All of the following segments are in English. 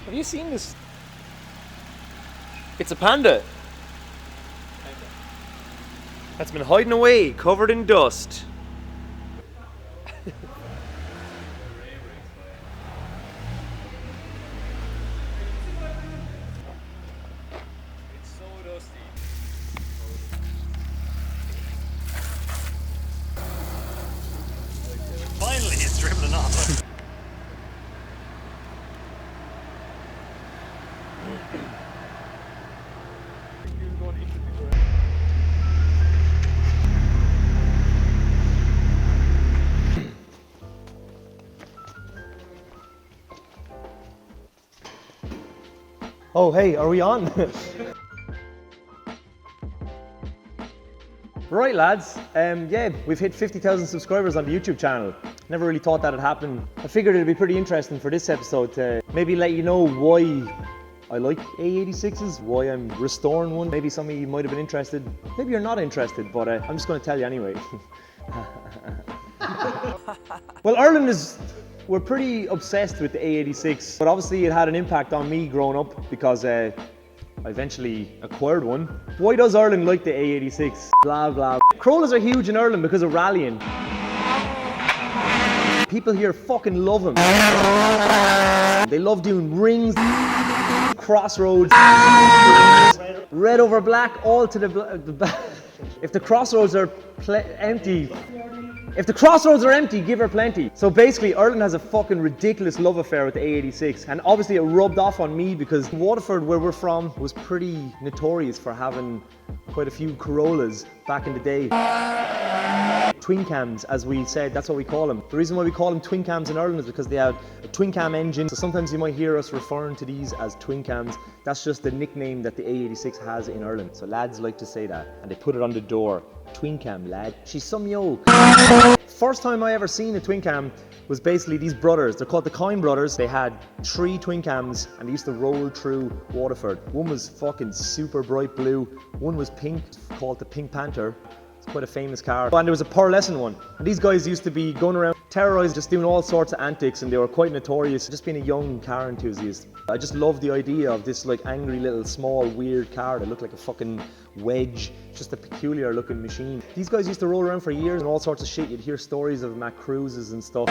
Have you seen this? It's a panda. That's been hiding away, covered in dust. It's so dusty. Finally, it's dribbling off. Oh, hey, are we on? Right, lads. Yeah, we've hit 50,000 subscribers on the YouTube channel. Never really thought that'd happen. I figured it'd be pretty interesting for this episode to maybe let you know why I like AE86s, why I'm restoring one. Maybe some of you might have been interested. Maybe you're not interested, but I'm just going to tell you anyway. Well, Ireland we're pretty obsessed with the A86, but obviously it had an impact on me growing up because I eventually acquired one. Why does Ireland like the A86? Blah, blah. Corollars are huge in Ireland because of rallying. People here fucking love them. They love doing rings, crossroads, red over black, all to the back. If the crossroads are empty, give her plenty. So basically, Ireland has a fucking ridiculous love affair with the A86, and obviously it rubbed off on me because Waterford, where we're from, was pretty notorious for having quite a few Corollas back in the day. Twin cams, as we said, that's what we call them. The reason why we call them twin cams in Ireland is because they have a twin cam engine. So sometimes you might hear us referring to these as twin cams. That's just the nickname that the A86 has in Ireland. So lads like to say that, and they put it on the door. Twin cam, lad. She's some yo. First time I ever seen a twin cam was basically these brothers. They're called the Coyne brothers. They had 3 twin cams and they used to roll through Waterford. One was fucking super bright blue. One was pink, called the Pink Panther. It's quite a famous car. And there was a pearlescent one. And these guys used to be going around terrorised, just doing all sorts of antics, and they were quite notorious just being a young car enthusiast. I just love the idea of this like angry little small weird car that looked like a fucking wedge, just a peculiar looking machine. These guys used to roll around for years and all sorts of shit. You'd hear stories of them at cruises and stuff.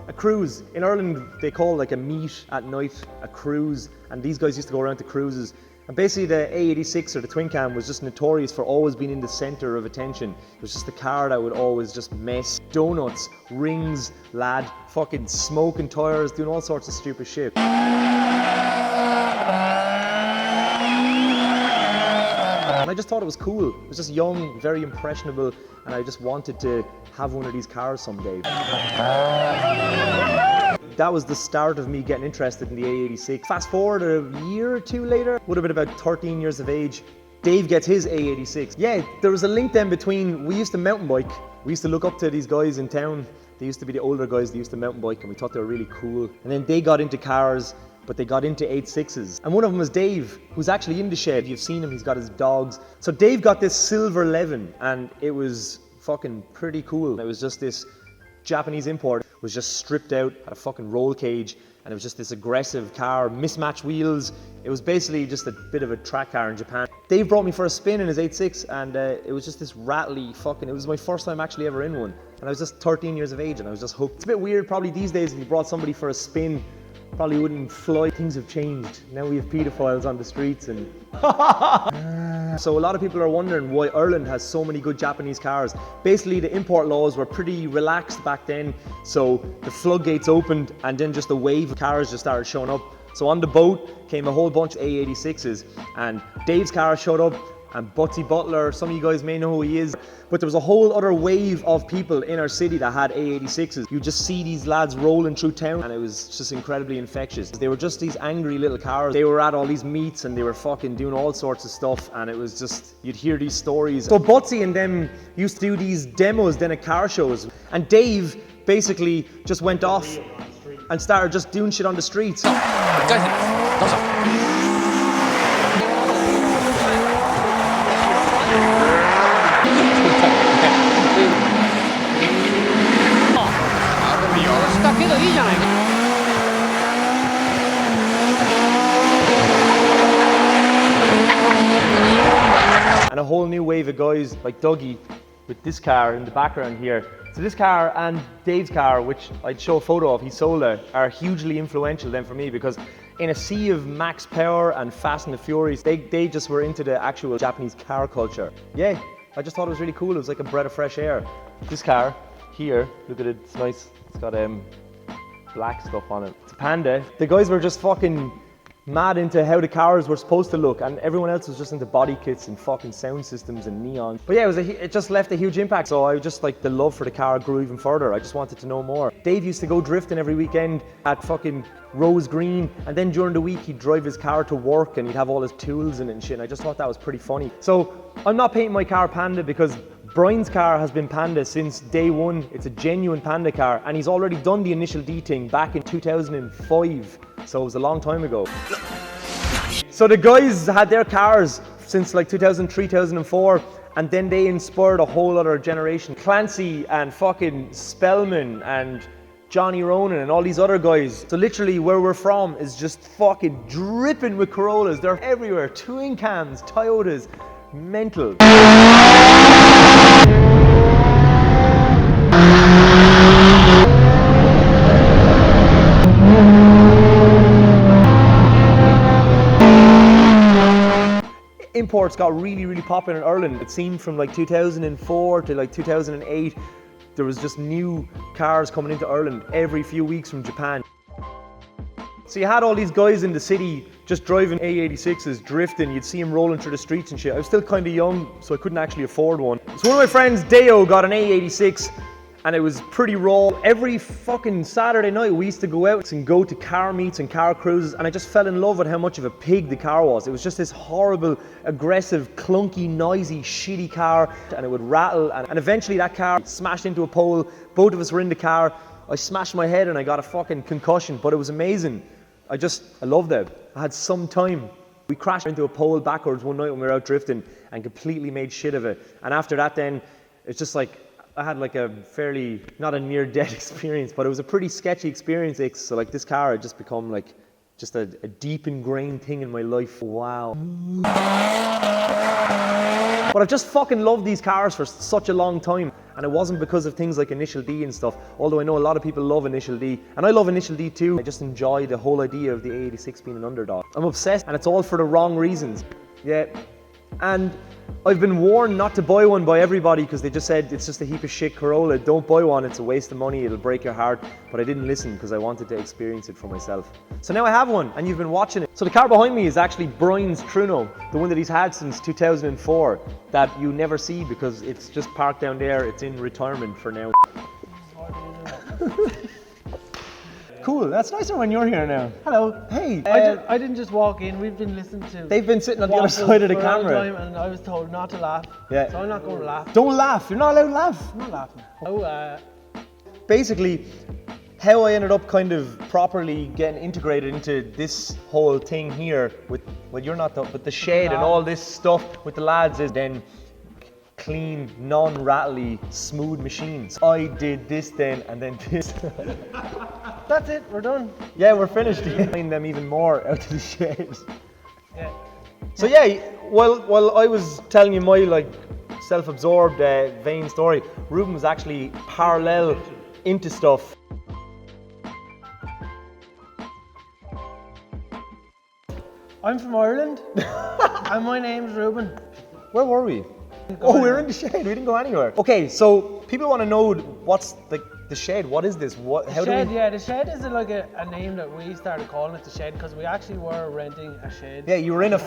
A cruise, in Ireland they call like a meet at night a cruise, and these guys used to go around to cruises. And basically the A86 or the twin cam was just notorious for always being in the center of attention. It was just the car that would always just mess. Donuts, rings, lad, fucking smoking tires, doing all sorts of stupid shit. And I just thought it was cool. It was just young, very impressionable, and I just wanted to have one of these cars someday. That was the start of me getting interested in the A86. Fast forward a year or two later, would have been about 13 years of age, Dave gets his A86. Yeah, there was a link then between, we used to mountain bike. We used to look up to these guys in town. They used to be the older guys, they used to mountain bike, and we thought they were really cool. And then they got into cars, but they got into 86s. And one of them was Dave, who's actually in the shed. You've seen him, he's got his dogs. So Dave got this silver Levin, and it was fucking pretty cool. It was just this Japanese import. It was just stripped out, had a fucking roll cage, and it was just this aggressive car, mismatched wheels. It was basically just a bit of a track car in Japan. Dave brought me for a spin in his 86, and it was just this rattly fucking, it was my first time actually ever in one. And I was just 13 years of age and I was just hooked. It's a bit weird probably these days if you brought somebody for a spin, probably wouldn't fly. Things have changed. Now we have pedophiles on the streets and... So a lot of people are wondering why Ireland has so many good Japanese cars. Basically the import laws were pretty relaxed back then, so the floodgates opened and then just a wave of cars just started showing up. So on the boat came a whole bunch of A86s, and Dave's car showed up, and Butsy Butler, some of you guys may know who he is, but there was a whole other wave of people in our city that had A86s. You just see these lads rolling through town, and it was just incredibly infectious. They were just these angry little cars. They were at all these meets and they were fucking doing all sorts of stuff, and it was just, you'd hear these stories. So Butsy and them used to do these demos then at car shows, and Dave basically just went off. and started just doing shit on the streets. And a whole new wave of guys like Dougie with this car in the background here. So this car and Dave's car, which I'd show a photo of, he sold it, are hugely influential then for me, because in a sea of Max Power and Fast and the Furious, they just were into the actual Japanese car culture. Yeah, I just thought it was really cool. It was like a breath of fresh air. This car here, look at it, it's nice. It's got black stuff on it. It's a Panda. The guys were just fucking mad into how the cars were supposed to look, and everyone else was just into body kits and fucking sound systems and neon. But yeah, it just left a huge impact. So I just like the love for the car grew even further. I just wanted to know more. Dave used to go drifting every weekend at fucking Rose Green, and then during the week he'd drive his car to work and he'd have all his tools in it and shit. And I just thought that was pretty funny. So I'm not painting my car Panda because Brian's car has been Panda since day one. It's a genuine Panda car, and he's already done the initial D thing back in 2005. So it was a long time ago. So the guys had their cars since like 2003, 2004, and then they inspired a whole other generation. Clancy and fucking Spellman and Johnny Ronan and all these other guys. So literally where we're from is just fucking dripping with Corollas. They're everywhere. Twin cams, Toyotas, mental. Imports got really popular in Ireland. It seemed from like 2004 to like 2008, there was just new cars coming into Ireland every few weeks from Japan. So you had all these guys in the city just driving AE86s, drifting. You'd see them rolling through the streets and shit. I was still kind of young, so I couldn't actually afford one. So one of my friends, Deo, got an AE86, and it was pretty raw. Every fucking Saturday night we used to go out and go to car meets and car cruises, and I just fell in love with how much of a pig the car was. It was just this horrible, aggressive, clunky, noisy, shitty car, and it would rattle, and eventually that car smashed into a pole. Both of us were in the car. I smashed my head and I got a fucking concussion, but it was amazing. I loved it. I had some time. We crashed into a pole backwards one night when we were out drifting and completely made shit of it. And after that then, it's just like, I had like a fairly, not a near-death experience, but it was a pretty sketchy experience. So like this car had just become like, just a deep ingrained thing in my life. Wow. But I've just fucking loved these cars for such a long time. And it wasn't because of things like Initial D and stuff, although I know a lot of people love Initial D. And I love Initial D too. I just enjoy the whole idea of the AE86 being an underdog. I'm obsessed, and it's all for the wrong reasons. Yeah. And I've been warned not to buy one by everybody because they just said it's just a heap of shit Corolla. Don't buy one, it's a waste of money, it'll break your heart. But I didn't listen because I wanted to experience it for myself. So now I have one, and you've been watching it. So the car behind me is actually Brian's Truno, the one that he's had since 2004, that you never see because it's just parked down there. It's in retirement for now. Cool, that's nicer when you're here now. Hello. Hey. I didn't just walk in, we've been listening to. They've been sitting on the other side of the camera. Time, and I was told not to laugh. Yeah. So I'm not going to laugh. Don't laugh, you're not allowed to laugh. I'm not laughing. Oh, basically, how I ended up kind of properly getting integrated into this whole thing here with, well, you're not, but the shed and all this stuff with the lads is then clean, non-rattly, smooth machines. I did this then, and then this. That's it, we're done. Yeah, we're finished. Find them even more out of the shed. Yeah. So yeah, while I was telling you my like self-absorbed vain story, Ruben was actually parallel into stuff. I'm from Ireland, and my name's Ruben. Where were we? Oh, we were in the shed. We didn't go anywhere. Okay, so people want to know what's the shed. What is this? Yeah, the shed is like a name that we started calling it the shed because we actually were renting a shed. Yeah, you were in a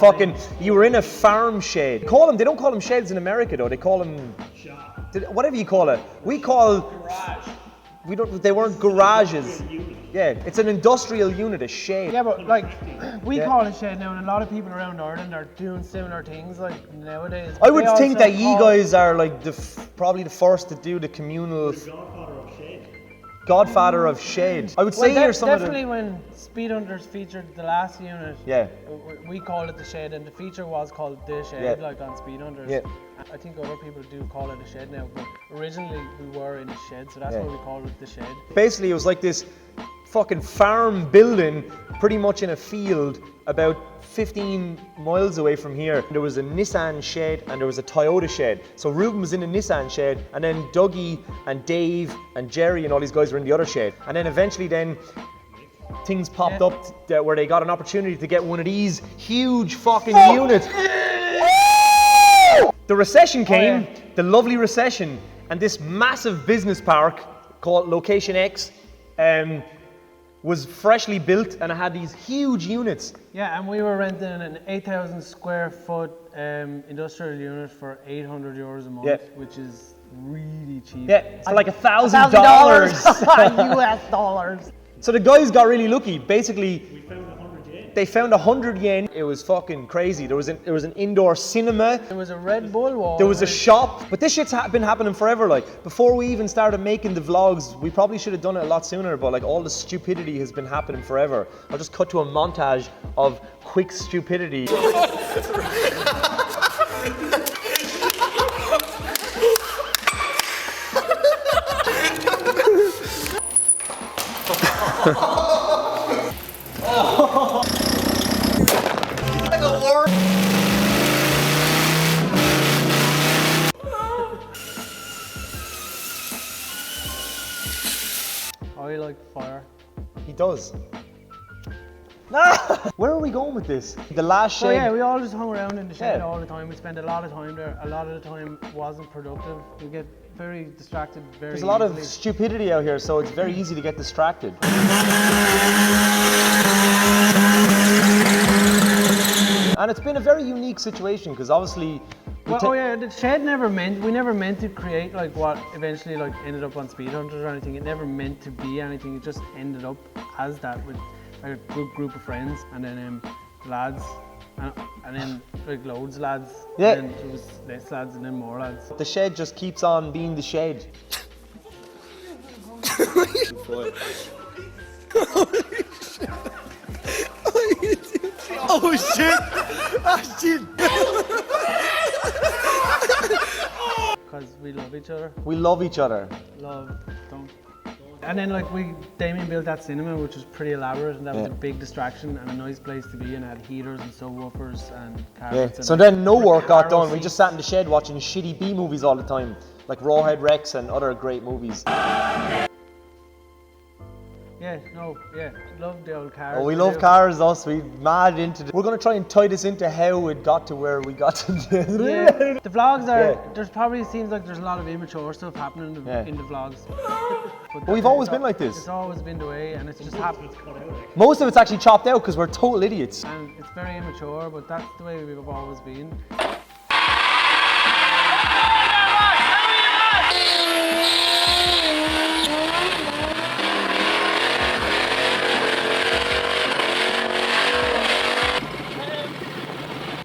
farm shed. They don't call them sheds in America though. They call them shop. Whatever you call it. We call garage. They weren't garages. Yeah, it's an industrial unit, a shed. Yeah, but like, we call it a shed now, and a lot of people around Ireland are doing similar things like nowadays. I would think that you guys are like probably the first to do the communal. godfather of shed. I would say Well, you're some of definitely the... when Speed Hunters featured the last unit, Yeah. we called it the shed, and the feature was called the shed, Yeah. like on Speed Hunters. Yeah. I think other people do call it a shed now, but originally we were in a shed, so that's Yeah. why we called it the shed. Basically, it was like this fucking farm building pretty much in a field about 15 miles away from here. There was a Nissan shed and there was a Toyota shed. So Ruben was in the Nissan shed, and then Dougie and Dave and Jerry and all these guys were in the other shed. And then eventually then things popped up where they got an opportunity to get one of these huge fucking units. The recession came, the lovely recession, and this massive business park called Location X was freshly built, and it had these huge units. Yeah, and we were renting an 8,000 square foot industrial unit for €800 a month, Yeah. which is really cheap. Yeah, for like $1,000. US dollars. So the guys got really lucky. Basically, they found 100 yen. It was fucking crazy. There was an indoor cinema. There was a Red Bull wall. There was a shop. But this shit's been happening forever. Like, before we even started making the vlogs, we probably should have done it a lot sooner, but like all the stupidity has been happening forever. I'll just cut to a montage of quick stupidity. I like fire. He does. Where are we going with this? The last So shed. yeah, we all just hung around in the shed Yeah. all the time. We spent a lot of time there. A lot of the time wasn't productive. We get very distracted very There's a lot of easily. stupidity out here, so it's very easy to get distracted. And it's been a very unique situation because obviously. The shed we never meant to create like what eventually like ended up on Speed Hunters or anything. It never meant to be anything. It just ended up as that with like a good group of friends, and then lads, and then like loads of lads. Yeah. And then there was less lads, and then more lads. The shed just keeps on being the shed. Oh shit! Oh shit! Because we love each other. We love each other. Don't. And then like Damien built that cinema, which was pretty elaborate, and that was a big distraction and a nice place to be, and it had heaters and subwoofers and Yeah. carpets. And So then no work got Recaro done. We seats. just sat in the shed watching shitty B movies all the time, like Rawhead Rex and other great movies. Love the old cars. Oh, we love cars, us. We mad into it. We're gonna try and tie this into how it got to where we got to. Yeah. The vlogs are. Yeah. There's probably seems like there's a lot of immature stuff happening in the vlogs. But We've always been like this. It's always been the way, and it's just happened. Most of it's actually chopped out because we're total idiots. And it's very immature, but that's the way we've always been.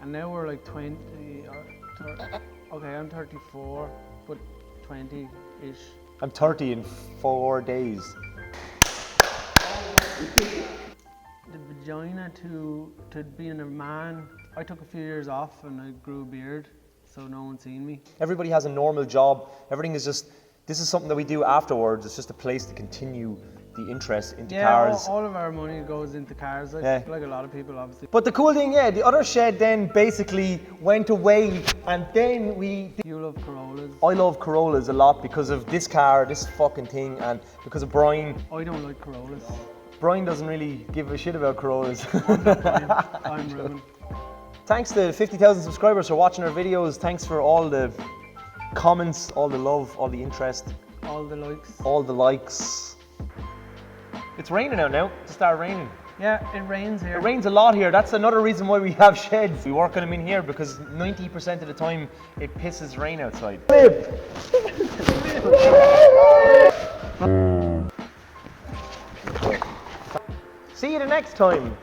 And now we're like 20 or okay, I'm 34, but 20-ish. I'm 30 in 4 days. The vagina to being a man, I took a few years off and I grew a beard, so no one's seen me. Everybody has a normal job. Everything is just, this is something that we do afterwards. It's just a place to continue the interest into cars. All of our money goes into cars, like a lot of people obviously. But the cool thing, the other shed then basically went away, and then You love Corollas. I love Corollas a lot because of this car, this fucking thing, and because of Brian. I don't like Corollas. Brian doesn't really give a shit about Corollas. I'm Ruben. Thanks to 50,000 subscribers for watching our videos. Thanks for all the comments, all the love, all the interest, All the likes. all the likes. It's raining out now. It started raining. Yeah, it rains here. It rains a lot here. That's another reason why we have sheds. We work on them in here because 90% of the time it pisses rain outside. See you the next time.